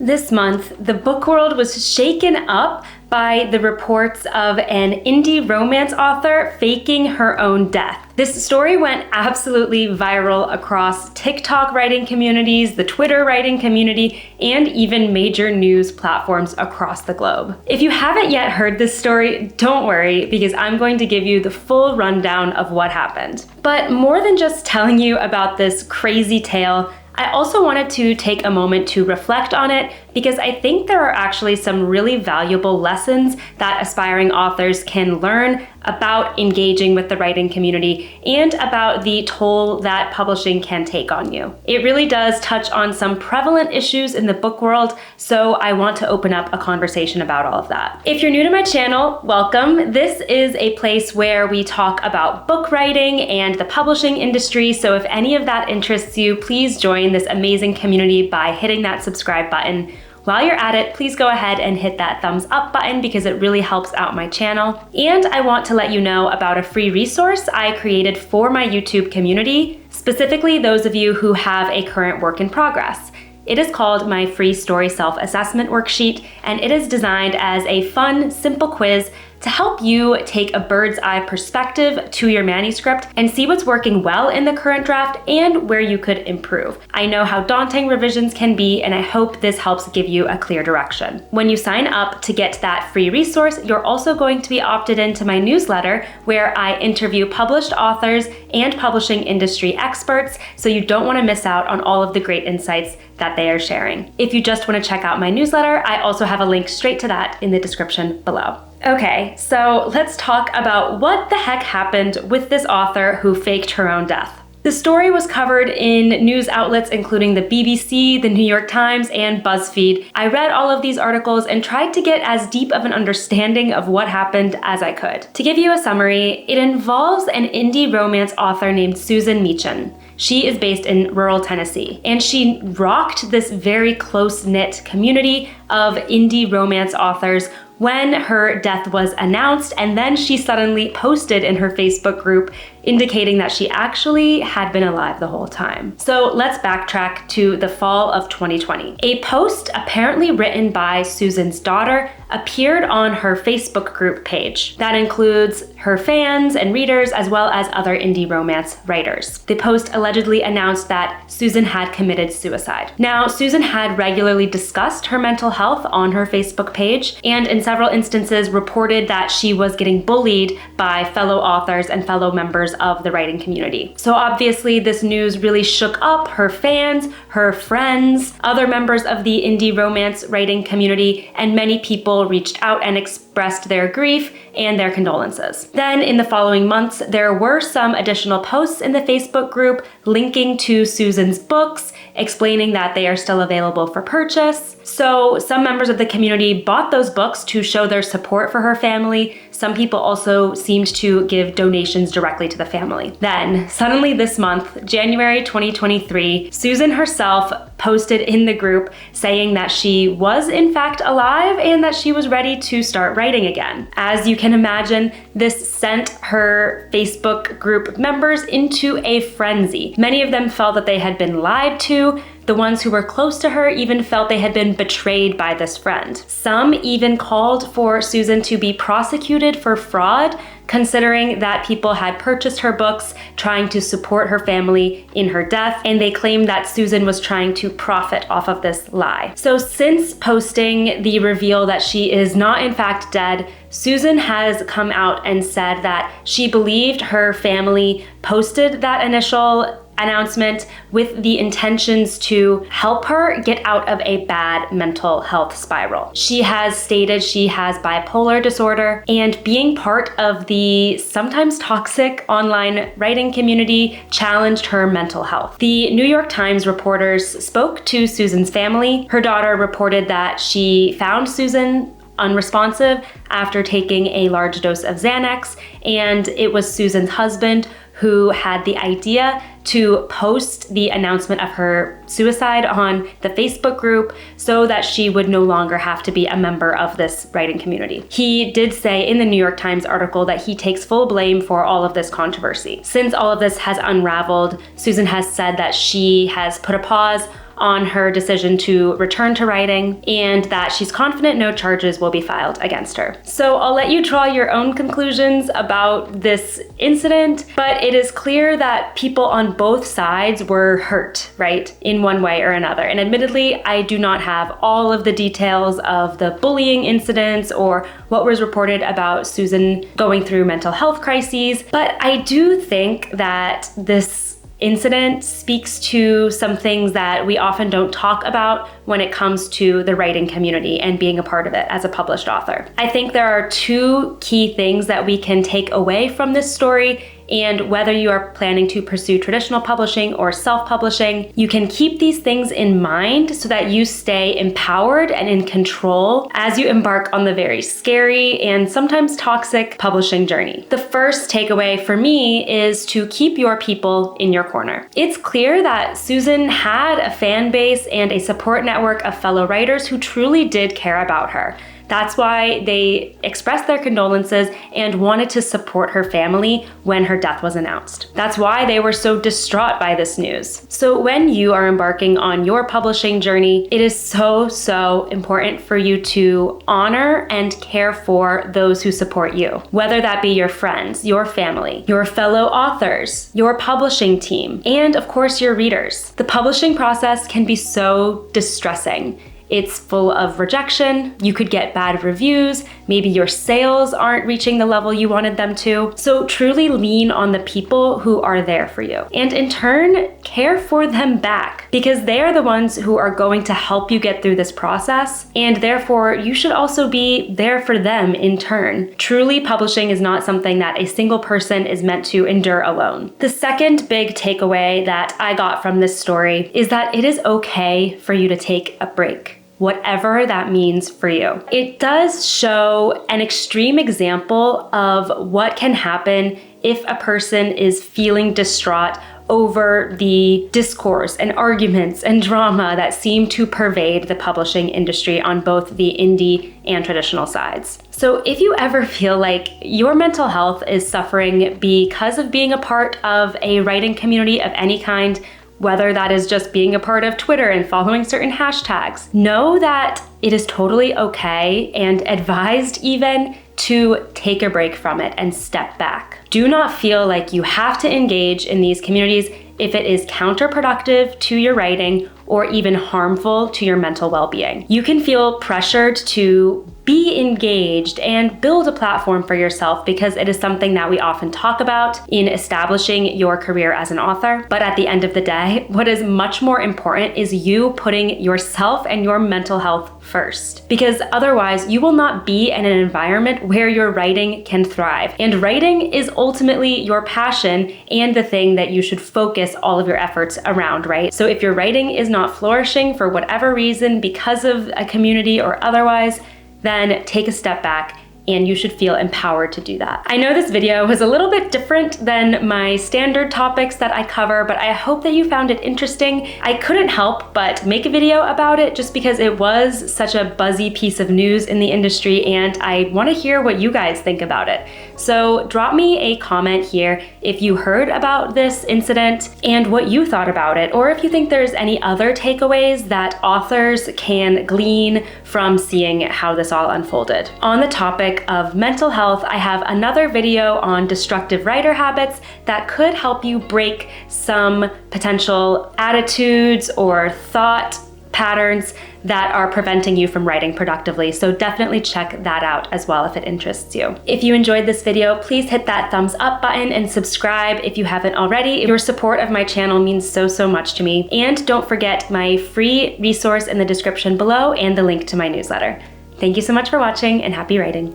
This month, the book world was shaken up by the reports of an indie romance author faking her own death. This story went absolutely viral across TikTok writing communities, the Twitter writing community, and even major news platforms across the globe. If you haven't yet heard this story, don't worry, because I'm going to give you the full rundown of what happened. But more than just telling you about this crazy tale, I also wanted to take a moment to reflect on it because I think there are actually some really valuable lessons that aspiring authors can learn about engaging with the writing community and about the toll that publishing can take on you. It really does touch on some prevalent issues in the book world, so I want to open up a conversation about all of that. If you're new to my channel, welcome. This is a place where we talk about book writing and the publishing industry, so if any of that interests you, please join this amazing community by hitting that subscribe button. While you're at it, please go ahead and hit that thumbs up button because it really helps out my channel. And I want to let you know about a free resource I created for my YouTube community, specifically those of you who have a current work in progress. It is called my free story self-assessment worksheet, and it is designed as a fun, simple quiz to help you take a bird's eye perspective to your manuscript and see what's working well in the current draft and where you could improve. I know how daunting revisions can be, and I hope this helps give you a clear direction. When you sign up to get that free resource, you're also going to be opted into my newsletter where I interview published authors and publishing industry experts, so you don't want to miss out on all of the great insights that they are sharing. If you just want to check out my newsletter, I also have a link straight to that in the description below. Okay, so let's talk about what the heck happened with this author who faked her own death. The story was covered in news outlets including the BBC, the New York Times, and BuzzFeed. I read all of these articles and tried to get as deep of an understanding of what happened as I could. To give you a summary, it involves an indie romance author named Susan Meachin. She is based in rural Tennessee, and she rocked this very close-knit community of indie romance authors when her death was announced, and then she suddenly posted in her Facebook group indicating that she actually had been alive the whole time. So let's backtrack to the fall of 2020. A post apparently written by Susan's daughter appeared on her Facebook group page. That includes her fans and readers as well as other indie romance writers. The post allegedly announced that Susan had committed suicide. Now, Susan had regularly discussed her mental health on her Facebook page, and in several instances reported that she was getting bullied by fellow authors and fellow members of the writing community. So obviously this news really shook up her fans, her friends, other members of the indie romance writing community, and many people reached out and expressed their grief and their condolences. Then in the following months, there were some additional posts in the Facebook group linking to Susan's books, explaining that they are still available for purchase. So some members of the community bought those books to show their support for her family. Some people also seemed to give donations directly to the family. Then, suddenly this month, January 2023, Susan herself posted in the group saying that she was in fact alive and that she was ready to start writing again. As you can imagine, this sent her Facebook group members into a frenzy. Many of them felt that they had been lied to. The ones who were close to her even felt they had been betrayed by this friend. Some even called for Susan to be prosecuted for fraud, considering that people had purchased her books trying to support her family in her death, and they claimed that Susan was trying to profit off of this lie. So since posting the reveal that she is not in fact dead, Susan has come out and said that she believed her family posted that initial announcement with the intentions to help her get out of a bad mental health spiral. She has stated she has bipolar disorder, and being part of the sometimes toxic online writing community challenged her mental health. The New York Times reporters spoke to Susan's family. Her daughter reported that she found Susan unresponsive after taking a large dose of Xanax, and it was Susan's husband who had the idea to post the announcement of her suicide on the Facebook group so that she would no longer have to be a member of this writing community. He did say in the New York Times article that he takes full blame for all of this controversy. Since all of this has unraveled, Susan has said that she has put a pause on her decision to return to writing, and that she's confident no charges will be filed against her. So I'll let you draw your own conclusions about this incident, but it is clear that people on both sides were hurt, right, in one way or another. And admittedly, I do not have all of the details of the bullying incidents or what was reported about Susan going through mental health crises, but I do think that this incident speaks to some things that we often don't talk about when it comes to the writing community and being a part of it as a published author. I think there are two key things that we can take away from this story, and whether you are planning to pursue traditional publishing or self-publishing, you can keep these things in mind so that you stay empowered and in control as you embark on the very scary and sometimes toxic publishing journey. The first takeaway for me is to keep your people in your corner. It's clear that Susan had a fan base and a support network of fellow writers who truly did care about her. That's why they expressed their condolences and wanted to support her family when her death was announced. That's why they were so distraught by this news. So when you are embarking on your publishing journey, it is so important for you to honor and care for those who support you, whether that be your friends, your family, your fellow authors, your publishing team, and of course your readers. The publishing process can be so distressing. It's full of rejection, you could get bad reviews, maybe your sales aren't reaching the level you wanted them to. So truly lean on the people who are there for you. And in turn, care for them back, because they are the ones who are going to help you get through this process, and therefore you should also be there for them in turn. Truly, publishing is not something that a single person is meant to endure alone. The second big takeaway that I got from this story is that it is okay for you to take a break, whatever that means for you. It does show an extreme example of what can happen if a person is feeling distraught over the discourse and arguments and drama that seem to pervade the publishing industry on both the indie and traditional sides. So if you ever feel like your mental health is suffering because of being a part of a writing community of any kind, whether that is just being a part of Twitter and following certain hashtags, know that it is totally okay and advised even to take a break from it and step back. Do not feel like you have to engage in these communities if it is counterproductive to your writing or even harmful to your mental well-being. You can feel pressured to be engaged and build a platform for yourself because it is something that we often talk about in establishing your career as an author. But at the end of the day, what is much more important is you putting yourself and your mental health first, because otherwise you will not be in an environment where your writing can thrive. And writing is ultimately your passion and the thing that you should focus all of your efforts around, right? So if your writing is not flourishing for whatever reason, because of a community or otherwise, then take a step back and you should feel empowered to do that. I know this video was a little bit different than my standard topics that I cover, but I hope that you found it interesting. I couldn't help but make a video about it just because it was such a buzzy piece of news in the industry, and I want to hear what you guys think about it. So drop me a comment here if you heard about this incident and what you thought about it, or if you think there's any other takeaways that authors can glean from seeing how this all unfolded. On the topic of mental health, I have another video on destructive writer habits that could help you break some potential attitudes or thought patterns that are preventing you from writing productively. So definitely check that out as well if it interests you. If you enjoyed this video, please hit that thumbs up button and subscribe if you haven't already. Your support of my channel means so much to me. And don't forget my free resource in the description below and the link to my newsletter. Thank you so much for watching, and happy writing.